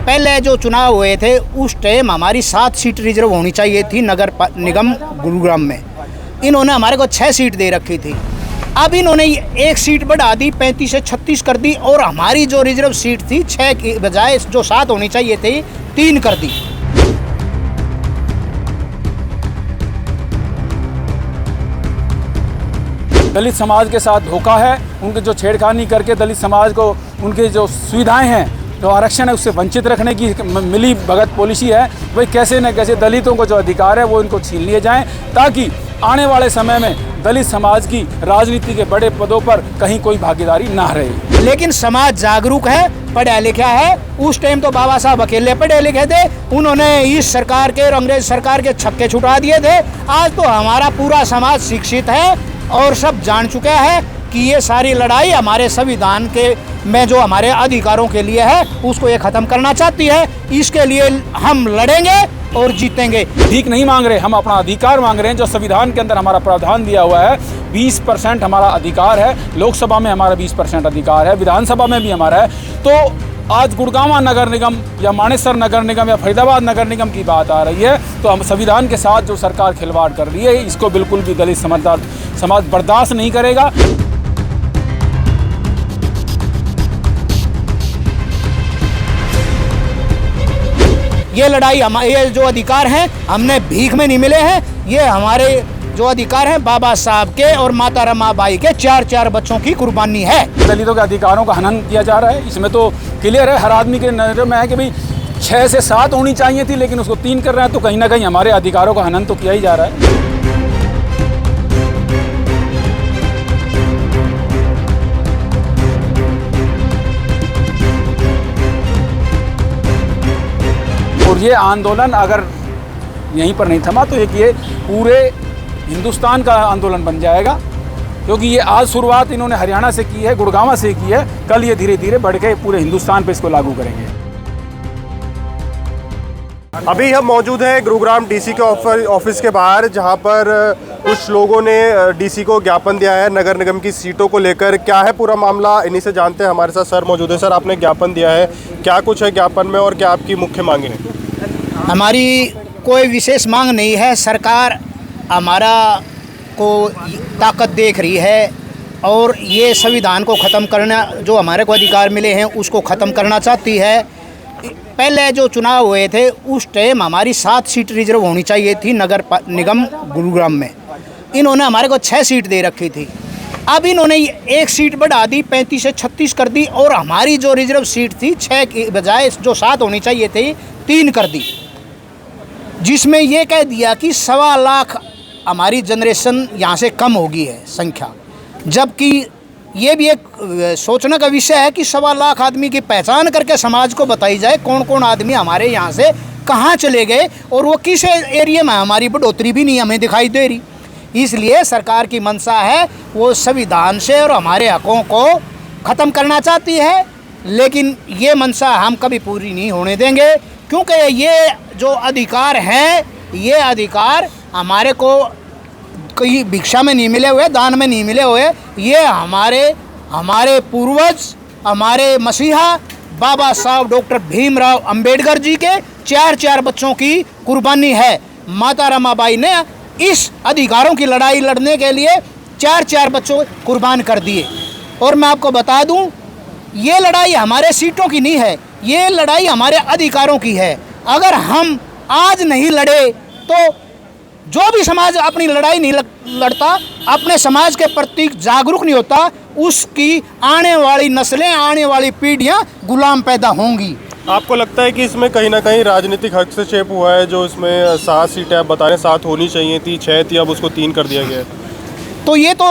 पहले जो चुनाव हुए थे उस टाइम हमारी 7 सीट रिजर्व होनी चाहिए थी नगर निगम गुरुग्राम में। इन्होंने हमारे को 6 सीट दे रखी थी। अब इन्होंने 1 सीट बढ़ा दी, 35 से 36 कर दी, और हमारी जो रिजर्व सीट थी 6 की बजाय जो 7 होनी चाहिए थी 3 कर दी। दलित समाज के साथ धोखा है। उनके जो छेड़खानी करके दलित समाज को उनकी जो सुविधाएं हैं, जो आरक्षण है, उससे वंचित रखने की मिली भगत पॉलिसी है। वही कैसे न कैसे दलितों को जो अधिकार है वो इनको छीन लिए जाएं, ताकि आने वाले समय में दलित समाज की राजनीति के बड़े पदों पर कहीं कोई भागीदारी ना रहे। लेकिन समाज जागरूक है, पढ़ा लिखा है। उस टाइम तो बाबा साहब अकेले पढ़े लिखे थे, उन्होंने इस सरकार के और अंग्रेज सरकार के छक्के छुटा दिए थे। आज तो हमारा पूरा समाज शिक्षित है और सब जान चुका है कि ये सारी लड़ाई हमारे संविधान के में जो हमारे अधिकारों के लिए है उसको ये ख़त्म करना चाहती है। इसके लिए हम लड़ेंगे और जीतेंगे। भीख नहीं मांग रहे, हम अपना अधिकार मांग रहे हैं। जो संविधान के अंदर हमारा प्रावधान दिया हुआ है, 20% हमारा अधिकार है। लोकसभा में हमारा 20% अधिकार है, विधानसभा में भी हमारा है। तो आज गुड़गांव नगर निगम या मानेसर नगर निगम या फरीदाबाद नगर निगम की बात आ रही है, तो हम संविधान के साथ जो सरकार खिलवाड़ कर रही है, इसको बिल्कुल भी दलित समाज बर्दाश्त नहीं करेगा। ये लड़ाई ये जो अधिकार हैं हमने भीख में नहीं मिले हैं। ये हमारे जो अधिकार हैं बाबा साहब के और माता रमाबाई के 4 बच्चों की कुर्बानी है। दलितों के अधिकारों का हनन किया जा रहा है। इसमें तो क्लियर है, हर आदमी के नज़र में है कि भाई 6 से 7 होनी चाहिए थी, लेकिन उसको 3 कर रहे हैं। तो कहीं ना कहीं हमारे अधिकारों का हनन तो किया ही जा रहा है। और ये आंदोलन अगर यहीं पर नहीं थमा तो ये पूरे हिंदुस्तान का आंदोलन बन जाएगा, क्योंकि ये आज शुरुआत इन्होंने हरियाणा से की है, गुड़गांव से की है। कल ये धीरे धीरे बढ़ के पूरे हिंदुस्तान पे इसको लागू करेंगे। अभी हम मौजूद हैं गुरुग्राम डीसी के ऑफिस के बाहर, जहां पर कुछ लोगों ने डीसी को ज्ञापन दिया है नगर निगम की सीटों को लेकर। क्या है पूरा मामला, इन्हीं से जानते हैं। हमारे साथ सर मौजूद है। सर, आपने ज्ञापन दिया है, क्या कुछ है ज्ञापन में और क्या आपकी मुख्य मांगें हैं? हमारी कोई विशेष मांग नहीं है। सरकार हमारा को ताकत देख रही है और ये संविधान को ख़त्म करना, जो हमारे को अधिकार मिले हैं उसको ख़त्म करना चाहती है। पहले जो चुनाव हुए थे उस टाइम हमारी 7 सीट रिजर्व होनी चाहिए थी नगर निगम गुरुग्राम में। इन्होंने हमारे को 6 सीट दे रखी थी। अब इन्होंने 1 सीट बढ़ा दी, 35 से 36 कर दी, और हमारी जो रिजर्व सीट थी 6 की बजाय जो 7 होनी चाहिए थी 3 कर दी, जिसमें ये कह दिया कि 1.25 लाख हमारी जनरेशन यहाँ से कम हो गई है संख्या। जबकि ये भी एक सोचने का विषय है कि 1.25 लाख आदमी की पहचान करके समाज को बताई जाए कौन कौन आदमी हमारे यहाँ से कहाँ चले गए और वो किस एरिया में हमारी बढ़ोतरी भी नहीं हमें दिखाई दे रही। इसलिए सरकार की मंशा है वो संविधान से और हमारे हकों को ख़त्म करना चाहती है, लेकिन ये मंशा हम कभी पूरी नहीं होने देंगे, क्योंकि ये जो अधिकार हैं ये अधिकार हमारे को कहीं भिक्षा में नहीं मिले हुए, दान में नहीं मिले हुए। ये हमारे पूर्वज, हमारे मसीहा बाबा साहब डॉक्टर भीमराव अंबेडकर जी के 4 बच्चों की कुर्बानी है। माता रमाबाई ने इस अधिकारों की लड़ाई लड़ने के लिए 4 बच्चों कुर्बान कर दिए। और मैं आपको बता दूं, ये लड़ाई हमारे सीटों की नहीं है, ये लड़ाई हमारे अधिकारों की है। अगर हम आज नहीं लड़े तो जो भी समाज अपनी लड़ाई नहीं लड़ता, अपने समाज के प्रति जागरूक नहीं होता, उसकी आने वाली नस्लें, आने वाली पीढ़ियां गुलाम पैदा होंगी। आपको लगता है कि इसमें कहीं ना कहीं राजनीतिक हस्तक्षेप हुआ है? जो इसमें 7 सीटें आप बता रहे हैं 7 होनी चाहिए थी, 6 थी, अब उसको 3 कर दिया गया है। तो ये तो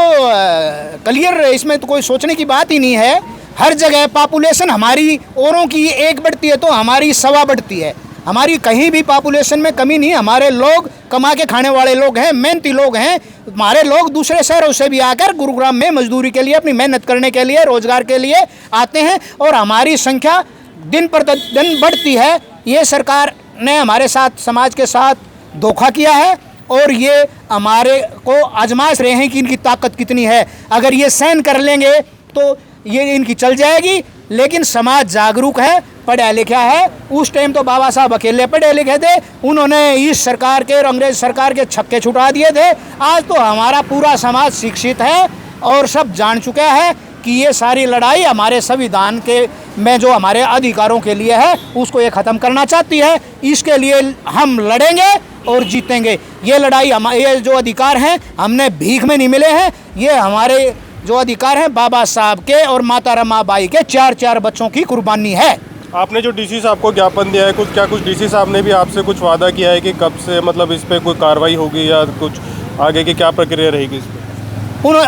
क्लियर, इसमें तो कोई सोचने की बात ही नहीं है। हर जगह पॉपुलेशन हमारी औरों की 1 बढ़ती है तो हमारी 1.25 बढ़ती है। हमारी कहीं भी पॉपुलेशन में कमी नहीं। हमारे लोग कमा के खाने वाले लोग हैं, मेहनती लोग हैं। हमारे लोग दूसरे शहरों से भी आकर गुरुग्राम में मजदूरी के लिए, अपनी मेहनत करने के लिए, रोजगार के लिए आते हैं और हमारी संख्या दिन पर दिन बढ़ती है। ये सरकार ने हमारे साथ, समाज के साथ धोखा किया है और ये हमारे को आजमाइश रहे हैं कि इनकी ताकत कितनी है। अगर ये सहन कर लेंगे तो ये इनकी चल जाएगी, लेकिन समाज जागरूक है, पढ़ा लिखा है। उस टाइम तो बाबा साहब अकेले पढ़े लिखे थे, उन्होंने इस सरकार के और अंग्रेज सरकार के छक्के छुटा दिए थे। आज तो हमारा पूरा समाज शिक्षित है और सब जान चुका है कि ये सारी लड़ाई हमारे संविधान के में जो हमारे अधिकारों के लिए है उसको ये ख़त्म करना चाहती है। इसके लिए हम लड़ेंगे और जीतेंगे। ये लड़ाई ये जो अधिकार हैं हमने भीख में नहीं मिले हैं, ये हमारे जो अधिकार हैं बाबा साहब के और माता रमाबाई के 4 बच्चों की कुर्बानी है। आपने जो डीसी साहब को ज्ञापन दिया है, कुछ डीसी साहब ने भी आपसे कुछ वादा किया है कि कब से मतलब इस पर कोई कार्रवाई होगी या कुछ आगे की क्या प्रक्रिया रहेगी इस पर?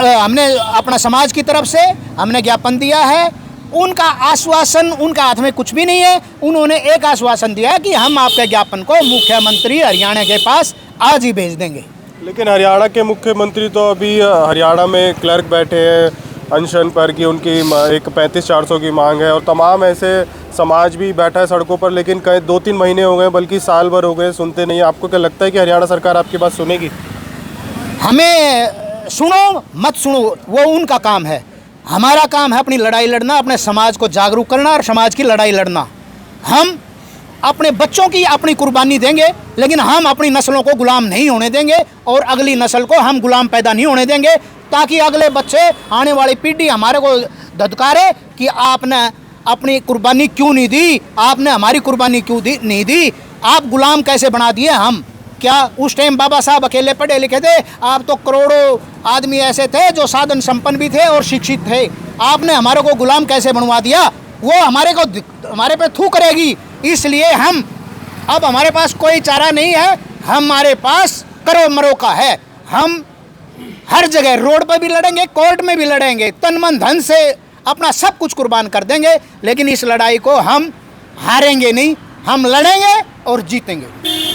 हमने अपना समाज की तरफ से हमने ज्ञापन दिया है। उनका आश्वासन, उनका हाथ में कुछ भी नहीं है। उन्होंने एक आश्वासन दिया है कि हम आपके ज्ञापन को मुख्यमंत्री हरियाणा के पास आज ही भेज देंगे। लेकिन हरियाणा के मुख्यमंत्री तो अभी हरियाणा में क्लर्क बैठे हैं अनशन पर कि उनकी एक 35-400 की मांग है, और तमाम ऐसे समाज भी बैठा है सड़कों पर, लेकिन कई 2-3 महीने हो गए बल्कि साल भर हो गए, सुनते नहीं। आपको क्या लगता है कि हरियाणा सरकार आपकी बात सुनेगी? हमें सुनो मत सुनो वो उनका काम है, हमारा काम है अपनी लड़ाई लड़ना, अपने समाज को जागरूक करना और समाज की लड़ाई लड़ना। हम अपने बच्चों की अपनी कुर्बानी देंगे, लेकिन हम अपनी नस्लों को गुलाम नहीं होने देंगे और अगली नस्ल को हम गुलाम पैदा नहीं होने देंगे, ताकि अगले बच्चे, आने वाली पीढ़ी हमारे को धत्कारे कि आपने अपनी कुर्बानी क्यों नहीं दी, आपने हमारी कुर्बानी क्यों नहीं दी, आप गुलाम कैसे बना दिए हम। क्या उस टाइम बाबा साहब अकेले पढ़े लिखे थे? आप तो करोड़ों आदमी ऐसे थे जो साधन संपन्न भी थे और शिक्षित थे। आपने हमारे को गुलाम कैसे बनवा दिया? वो हमारे पे थू करेगी। इसलिए हम अब हमारे पास कोई चारा नहीं है, हमारे पास करो मरो का है। हम हर जगह रोड पर भी लड़ेंगे, कोर्ट में भी लड़ेंगे, तन मन धन से अपना सब कुछ कुर्बान कर देंगे, लेकिन इस लड़ाई को हम हारेंगे नहीं, हम लड़ेंगे और जीतेंगे।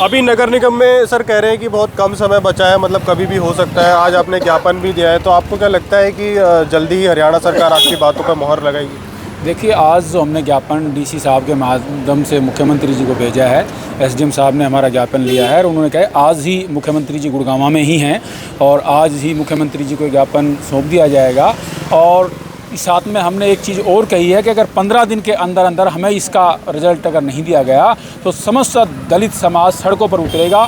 अभी नगर निगम में सर कह रहे हैं कि बहुत कम समय बचा है, मतलब कभी भी हो सकता है। आज आपने ज्ञापन भी दिया है, तो आपको क्या लगता है कि जल्दी ही हरियाणा सरकार आपकी बातों पर मोहर लगाएगी? देखिए, आज जो हमने ज्ञापन डीसी साहब के माध्यम से मुख्यमंत्री जी को भेजा है, एसडीएम साहब ने हमारा ज्ञापन लिया है और उन्होंने कहा आज ही मुख्यमंत्री जी गुड़गांव में ही हैं और आज ही मुख्यमंत्री जी को ज्ञापन सौंप दिया जाएगा। और साथ में हमने एक चीज़ और कही है कि अगर 15 दिन के अंदर अंदर हमें इसका रिजल्ट अगर नहीं दिया गया तो समस्त दलित समाज सड़कों पर उतरेगा।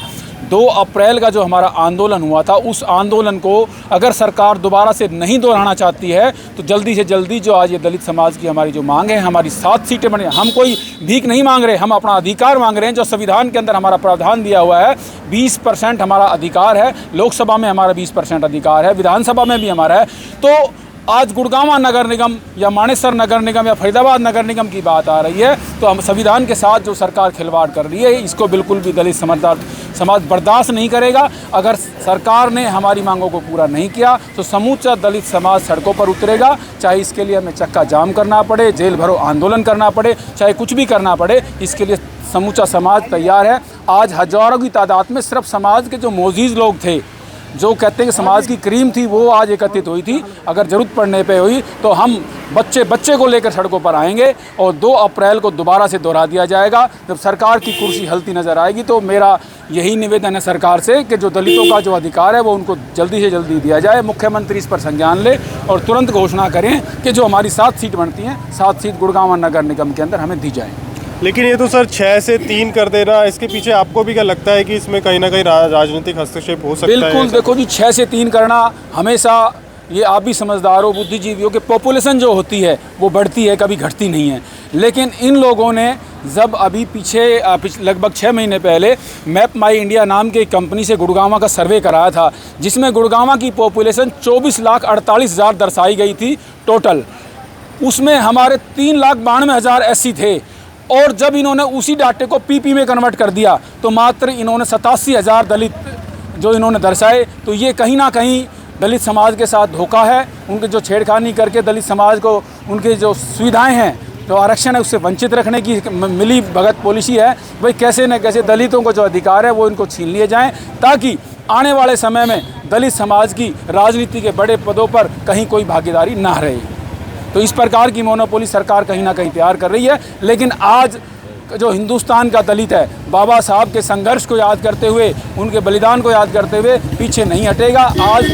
2 अप्रैल का जो हमारा आंदोलन हुआ था, उस आंदोलन को अगर सरकार दोबारा से नहीं दोहराना चाहती है तो जल्दी से जल्दी जो आज ये दलित समाज की हमारी जो मांग है, हमारी 7 सीटें बने, हम कोई भीख नहीं मांग रहे, हम अपना अधिकार मांग रहे हैं जो संविधान के अंदर हमारा प्रावधान दिया हुआ है। 20% हमारा अधिकार है, लोकसभा में हमारा 20% अधिकार है, विधानसभा में भी हमारा है। तो आज गुड़गांव नगर निगम या मानेसर नगर निगम या फरीदाबाद नगर निगम की बात आ रही है तो हम संविधान के साथ जो सरकार खिलवाड़ कर रही है, इसको बिल्कुल भी दलित समाज बर्दाश्त नहीं करेगा। अगर सरकार ने हमारी मांगों को पूरा नहीं किया तो समूचा दलित समाज सड़कों पर उतरेगा, चाहे इसके लिए हमें चक्का जाम करना पड़े, जेल भरो आंदोलन करना पड़े, चाहे कुछ भी करना पड़े, इसके लिए समूचा समाज तैयार है। आज हजारों की तादाद में सिर्फ समाज के जो मोजीज़ लोग थे, जो कहते हैं कि समाज की क्रीम थी, वो आज एकत्रित हुई थी। अगर ज़रूरत पड़ने पे हुई तो हम बच्चे को लेकर सड़कों पर आएंगे और 2 अप्रैल को दोबारा से दोहरा दिया जाएगा। जब सरकार की कुर्सी हलती नज़र आएगी तो मेरा यही निवेदन है सरकार से कि जो दलितों का जो अधिकार है वो उनको जल्दी से जल्दी दिया जाए। मुख्यमंत्री इस पर संज्ञान ले और तुरंत घोषणा करें कि जो हमारी 7 सीट बनती हैं, 7 सीट गुड़गांव नगर निगम के अंदर हमें दी जाए। लेकिन ये तो सर 6 से 3 कर देना, इसके पीछे आपको भी क्या लगता है कि इसमें कहीं ना कहीं राजनीतिक हस्तक्षेप हो सकता है? बिल्कुल, देखो जी, 6 से 3 करना हमेशा, ये आप भी समझदार हो, बुद्धिजीवी हो, कि पॉपुलेशन जो होती है वो बढ़ती है, कभी घटती नहीं है। लेकिन इन लोगों ने जब अभी पीछे लगभग 6 महीने पहले मैप माई इंडिया नाम की एक कंपनी से गुड़गांव का सर्वे कराया था, जिसमें गुड़गांव की पॉपुलेशन 24,48,000 दर्शाई गई थी टोटल। उसमें हमारे 3,92,000 SC थे और जब इन्होंने उसी डाटे को PP में कन्वर्ट कर दिया तो मात्र इन्होंने 87,000 दलित जो इन्होंने दर्शाए। तो ये कहीं ना कहीं दलित समाज के साथ धोखा है। उनके जो छेड़खानी करके दलित समाज को उनकी जो सुविधाएं हैं, जो आरक्षण है, उससे वंचित रखने की मिली भगत पॉलिसी है। भाई कैसे न कैसे दलितों को जो अधिकार है वो इनको छीन लिए जाएं, ताकि आने वाले समय में दलित समाज की राजनीति के बड़े पदों पर कहीं कोई भागीदारी ना रहे। तो इस प्रकार की मोनोपोली सरकार कहीं ना कहीं तैयार कर रही है। लेकिन आज जो हिंदुस्तान का दलित है, बाबा साहब के संघर्ष को याद करते हुए, उनके बलिदान को याद करते हुए पीछे नहीं हटेगा। आज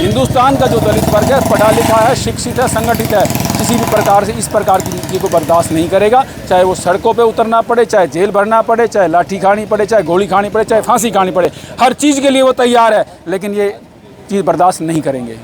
हिंदुस्तान का जो दलित वर्ग है पढ़ा लिखा है, शिक्षित है, संगठित है, किसी भी प्रकार से इस प्रकार की नीति को बर्दाश्त नहीं करेगा। चाहे वो सड़कों पे उतरना पड़े, चाहे जेल भरना पड़े, चाहे लाठी खानी पड़े, चाहे गोली खानी पड़े, चाहे फांसी खानी पड़े, हर चीज़ के लिए वो तैयार है, लेकिन ये चीज़ बर्दाश्त नहीं करेंगे।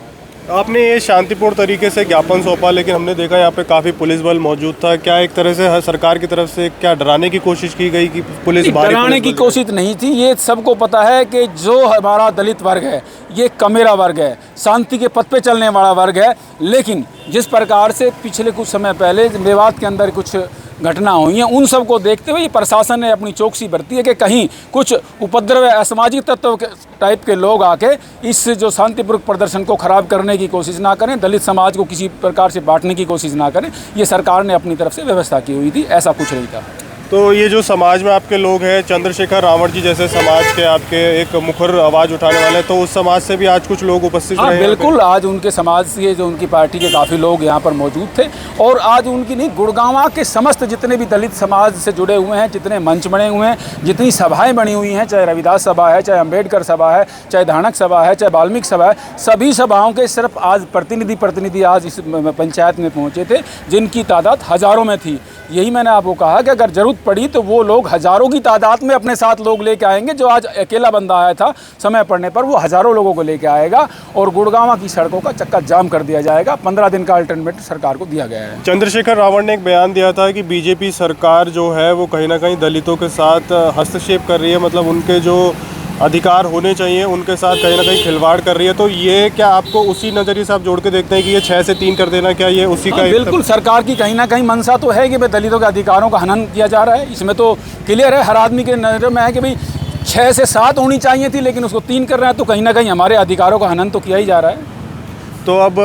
आपने ये शांतिपूर्ण तरीके से ज्ञापन सौंपा, लेकिन हमने देखा यहाँ पे काफ़ी पुलिस बल मौजूद था। क्या एक तरह से हर सरकार की तरफ से क्या डराने की कोशिश की गई कि पुलिस डराने की कोशिश नहीं थी। ये सबको पता है कि जो हमारा दलित वर्ग है ये कमेरा वर्ग है, शांति के पथ पे चलने वाला वर्ग है। लेकिन जिस प्रकार से पिछले कुछ समय पहले मेवात के अंदर कुछ घटना हुई हैं, उन सब को देखते हुए प्रशासन ने अपनी चौकसी बरती है कि कहीं कुछ उपद्रव असामाजिक तत्व के टाइप के लोग आके इस जो शांतिपूर्वक प्रदर्शन को ख़राब करने की कोशिश ना करें, दलित समाज को किसी प्रकार से बांटने की कोशिश ना करें। ये सरकार ने अपनी तरफ से व्यवस्था की हुई थी, ऐसा कुछ नहीं था। तो ये जो समाज में आपके लोग हैं, चंद्रशेखर रावण जी जैसे समाज के आपके एक मुखर आवाज़ उठाने वाले, तो उस समाज से भी आज कुछ लोग उपस्थित रहे हैं? बिल्कुल, आज उनके समाज से जो उनकी पार्टी के काफ़ी लोग यहाँ पर मौजूद थे। और आज उनकी नहीं, गुड़गांव के समस्त जितने भी दलित समाज से जुड़े हुए हैं, जितने मंच बने हुए हैं, जितनी सभाएं बनी हुई हैं, चाहे रविदास सभा है, चाहे अंबेडकर सभा है, चाहे धानक सभा है, चाहे वाल्मीकि सभा है, सभी सभाओं के सिर्फ आज प्रतिनिधि आज इस पंचायत में पहुँचे थे, जिनकी तादाद हज़ारों में थी। यही मैंने आपको कहा कि अगर ज़रूरत पड़ी तो वो लोग हज़ारों की तादाद में अपने साथ लोग लेके आएंगे। जो आज अकेला बंदा आया था, समय पड़ने पर वो हज़ारों लोगों को लेके आएगा और गुड़गांव की सड़कों का चक्का जाम कर दिया जाएगा। 15 दिन का अल्टरनेटिव सरकार को दिया गया है। चंद्रशेखर रावण ने एक बयान दिया था कि बीजेपी सरकार जो है वो कहीं ना कहीं दलितों के साथ हस्तक्षेप कर रही है, मतलब उनके जो अधिकार होने चाहिए उनके साथ कहीं ना कहीं खिलवाड़ कर रही है। तो ये क्या आपको उसी नज़रिए से आप जोड़ के देखते हैं कि ये 6 से 3 कर देना, क्या ये उसी का? बिल्कुल, सरकार की कहीं ना कहीं मंशा तो है कि भाई दलितों के अधिकारों का हनन किया जा रहा है। इसमें तो क्लियर है, हर आदमी के नज़र में है कि भाई 6 से 7 होनी चाहिए थी, लेकिन उसको 3 कर रहे हैं, तो कहीं ना कहीं हमारे अधिकारों का हनन तो किया ही जा रहा है। तो अब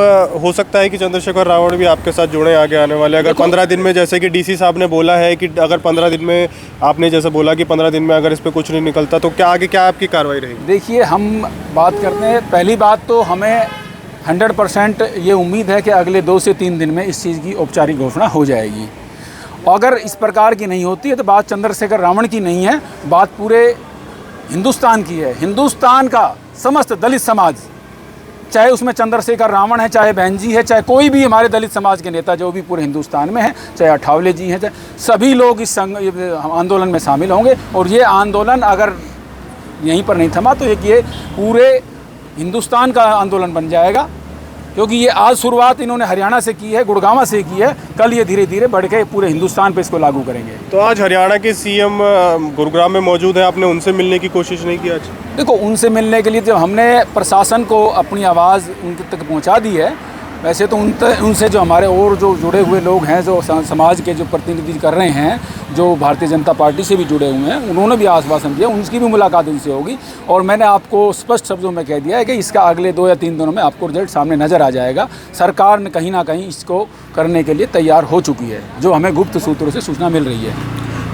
हो सकता है कि चंद्रशेखर रावण भी आपके साथ जुड़े आगे आने वाले, अगर 15 दिन में, जैसे कि डीसी साहब ने बोला है कि अगर 15 दिन में, आपने जैसे बोला कि 15 दिन में अगर इस पर कुछ नहीं निकलता तो क्या आगे क्या आपकी कार्रवाई रहेगी? देखिए, हम बात करते हैं, पहली बात तो हमें 100% ये उम्मीद है कि अगले 2 से 3 दिन में इस चीज़ की औपचारिक घोषणा हो जाएगी। अगर इस प्रकार की नहीं होती है तो बात चंद्रशेखर रावण की नहीं है, बात पूरे हिंदुस्तान की है। हिंदुस्तान का समस्त दलित समाज, चाहे उसमें चंद्रशेखर रावण है, चाहे बहन जी है, चाहे कोई भी हमारे दलित समाज के नेता जो भी पूरे हिंदुस्तान में हैं, चाहे अठावले जी हैं, चाहे सभी लोग इस आंदोलन में शामिल होंगे। और ये आंदोलन अगर यहीं पर नहीं थमा तो ये पूरे हिंदुस्तान का आंदोलन बन जाएगा, क्योंकि ये आज शुरुआत इन्होंने हरियाणा से की है, गुड़गांव से की है, कल ये धीरे धीरे बढ़ के पूरे हिंदुस्तान पे इसको लागू करेंगे। तो आज हरियाणा के सीएम गुरुग्राम में मौजूद है, आपने उनसे मिलने की कोशिश नहीं की आज? देखो, उनसे मिलने के लिए जब हमने प्रशासन को अपनी आवाज़ उनके तक पहुंचा दी है, वैसे तो उनसे जो हमारे और जो जुड़े हुए लोग हैं, जो समाज के जो प्रतिनिधि कर रहे हैं, जो भारतीय जनता पार्टी से भी जुड़े हुए हैं, उन्होंने भी आश्वासन दिया, उनकी भी मुलाकात उनसे होगी। और मैंने आपको स्पष्ट शब्दों में कह दिया है कि इसका अगले 2 या 3 दिनों में आपको रिजल्ट सामने नज़र आ जाएगा। सरकार ने कहीं ना कहीं इसको करने के लिए तैयार हो चुकी है, जो हमें गुप्त सूत्रों से सूचना मिल रही है।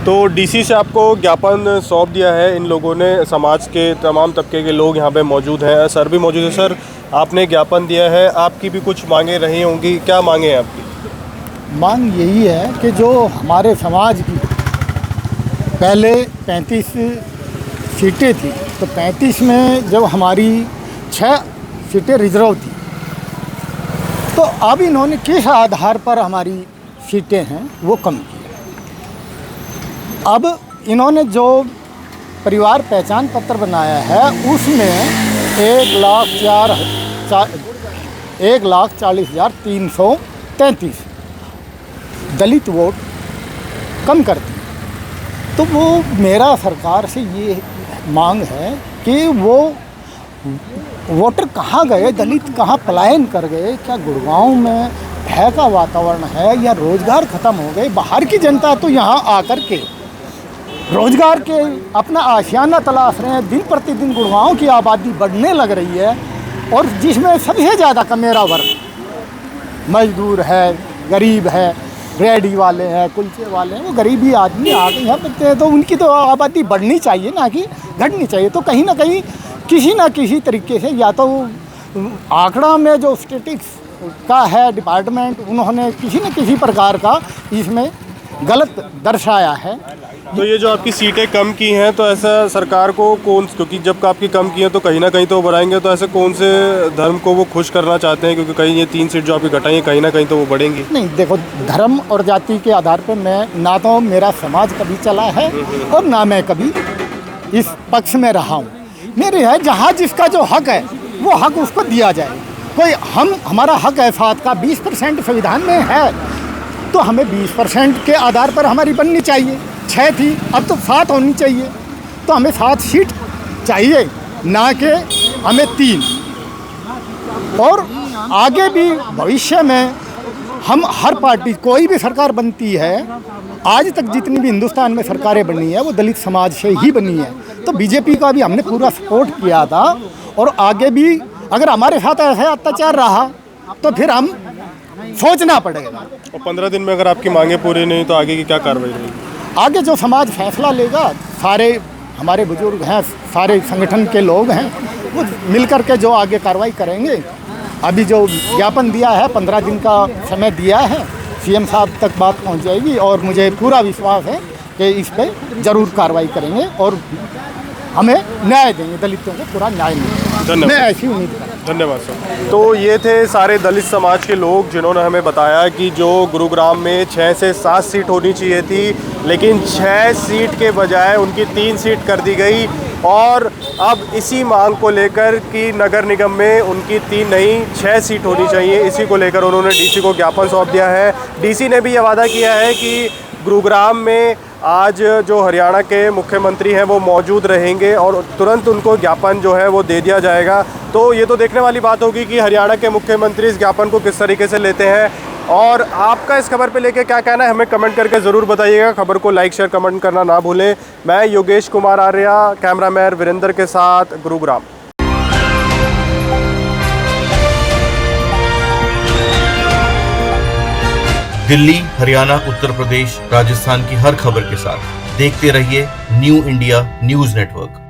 तो डीसी से आपको ज्ञापन सौंप दिया है इन लोगों ने, समाज के तमाम तबके के लोग यहाँ पे मौजूद हैं, सर भी मौजूद है। सर, आपने ज्ञापन दिया है, आपकी भी कुछ मांगे रही होंगी, क्या मांगे हैं आपकी? मांग यही है कि जो हमारे समाज की पहले 35 सीटें थी, तो 35 में जब हमारी 6 सीटें रिजर्व थी, तो अब इन्होंने किस आधार पर हमारी सीटें हैं वो कम की। अब इन्होंने जो परिवार पहचान पत्र बनाया है उसमें 1,40,333 दलित वोट कम कर दी। तो वो मेरा सरकार से ये मांग है कि वो वोटर कहाँ गए, दलित कहाँ पलायन कर गए, क्या गुड़गांव में भय का वातावरण है या रोज़गार ख़त्म हो गए? बाहर की जनता तो यहाँ आकर के रोज़गार के अपना आशियाना तलाश रहे हैं। दिन प्रतिदिन गुड़गांव की आबादी बढ़ने लग रही है और जिसमें सबसे ज़्यादा कमेरा वर्ग मजदूर है, गरीब है, रेडी वाले हैं, कुलचे वाले हैं, वो गरीबी आदमी आ गए यहाँ बनते हैं। तो उनकी तो आबादी बढ़नी चाहिए, ना कि घटनी चाहिए। तो कहीं ना कहीं किसी ना किसी तरीके से या तो आंकड़ा में जो स्टेटिक्स का है डिपार्टमेंट, उन्होंने किसी न किसी प्रकार का इसमें गलत दर्शाया है। तो ये जो आपकी सीटें कम की हैं, तो ऐसा सरकार को क्योंकि जब आपकी कम की हैं तो कहीं ना कहीं तो वो बढ़ाएंगे, तो ऐसे कौन से धर्म को वो खुश करना चाहते हैं? क्योंकि कहीं ये 3 सीट जो आपकी घटाई हैं कहीं ना कहीं तो वो बढ़ेंगी। नहीं, देखो, धर्म और जाति के आधार पर मैं ना तो मेरा समाज कभी चला है और ना मैं कभी इस पक्ष में रहा हूँ। मेरे है जहाँ जिसका जो हक है वो हक उसको दिया जाए। कोई हमारा हक है साथ का 20% संविधान में है, तो हमें 20% के आधार पर हमारी बननी चाहिए। 6 थी, अब तो 7 होनी चाहिए, तो हमें 7 सीट चाहिए, ना कि हमें 3। और आगे भी भविष्य में हम हर पार्टी, कोई भी सरकार बनती है, आज तक जितनी भी हिंदुस्तान में सरकारें बनी है वो दलित समाज से ही बनी है। तो बीजेपी का भी हमने पूरा सपोर्ट किया था, और आगे भी अगर हमारे साथ ऐसा अत्याचार रहा तो फिर हम सोचना पड़ेगा। और 15 दिन में अगर आपकी मांगे पूरी नहीं तो आगे की क्या कार्रवाई रहेगी? आगे जो समाज फैसला लेगा, सारे हमारे बुजुर्ग हैं, सारे संगठन के लोग हैं, वो मिलकर के जो आगे कार्रवाई करेंगे। अभी जो ज्ञापन दिया है, 15 दिन का समय दिया है, सीएम साहब तक बात पहुंच जाएगी, और मुझे पूरा विश्वास है कि इस पे ज़रूर कार्रवाई करेंगे और हमें न्याय देंगे, दलितों को पूरा न्याय मिलेगा। मैं ऐसी उम्मीद करता हूं। धन्यवाद सर। तो ये थे सारे दलित समाज के लोग जिन्होंने हमें बताया कि जो गुरुग्राम में 6 से 7 सीट होनी चाहिए थी, लेकिन 6 सीट के बजाय उनकी 3 सीट कर दी गई, और अब इसी मांग को लेकर कि नगर निगम में उनकी 3 नहीं 6 सीट होनी चाहिए, इसी को लेकर उन्होंने डीसी को ज्ञापन सौंप दिया है। डीसी ने भी ये वादा किया है कि गुरुग्राम में आज जो हरियाणा के मुख्यमंत्री हैं वो मौजूद रहेंगे और तुरंत उनको ज्ञापन जो है वो दे दिया जाएगा। तो ये तो देखने वाली बात होगी कि हरियाणा के मुख्यमंत्री इस ज्ञापन को किस तरीके से लेते हैं, और आपका इस खबर पे लेके क्या कहना है हमें कमेंट करके ज़रूर बताइएगा। खबर को लाइक शेयर कमेंट करना ना भूलें। मैं योगेश कुमार आर्या, कैमरामैन वीरेंद्र के साथ, गुरुग्राम। दिल्ली, हरियाणा, उत्तर प्रदेश, राजस्थान की हर खबर के साथ देखते रहिए न्यू इंडिया न्यूज़ नेटवर्क।